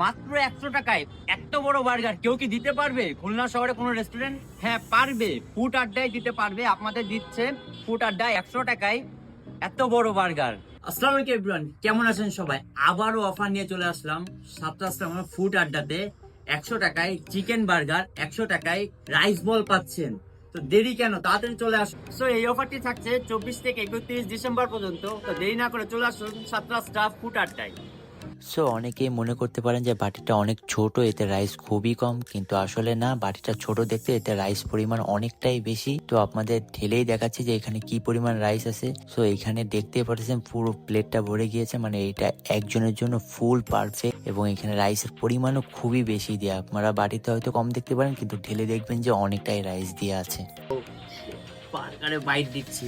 মাত্র 100 টাকায় এত বড় বার্গার কেউ কি দিতে পারবে? খুলনা শহরে কোনো রেস্টুরেন্ট? হ্যাঁ পারবে, ফুড আড্ডায় দিতে পারবে। আপনাদের দিচ্ছে ফুড আড্ডায় 100 টাকায় এত বড় বার্গার। আসসালামু আলাইকুম এভরিওয়ান, কেমন আছেন সবাই? আবারও অফার নিয়ে চলে আসলাম সাতটা ফুড আড্ডাতে। 100 টাকায় চিকেন বার্গার, 100 টাকায় রাইস বল পাচ্ছেন। তো দেরি কেন, তাড়াতাড়ি চলে আসুন। সো এই অফারটি থাকছে 24 থেকে 31 ডিসেম্বর পর্যন্ত। তো দেরি না করে চলে আসুন সাতটা ফুড আড্ডায়। সো অনেকেই মনে করতে পারেন যে বাটিটা অনেক ছোট, এতে রাইস খুবই কম, কিন্তু আসলে না, বাটিটা ছোট দেখতে, এতে রাইস পরিমাণ অনেকটাই বেশি। তো আপনাদের ঢেলেই দেখাচ্ছি যে এখানে কি পরিমাণ রাইস আছে। সো এখানে দেখতে পাচ্ছেন পুরো প্লেটটা ভরে গিয়েছে, মানে এটা একজনের জন্য ফুল পারফেক্ট। এবং এখানে রাইসের পরিমাণও খুবই বেশি দেওয়া। আপনারা বাটিতে হয়তো কম দেখতে পারেন, কিন্তু ঢেলে দেখবেন যে অনেকটাই রাইস দেওয়া আছে। বার্গারে বাইট দিচ্ছি।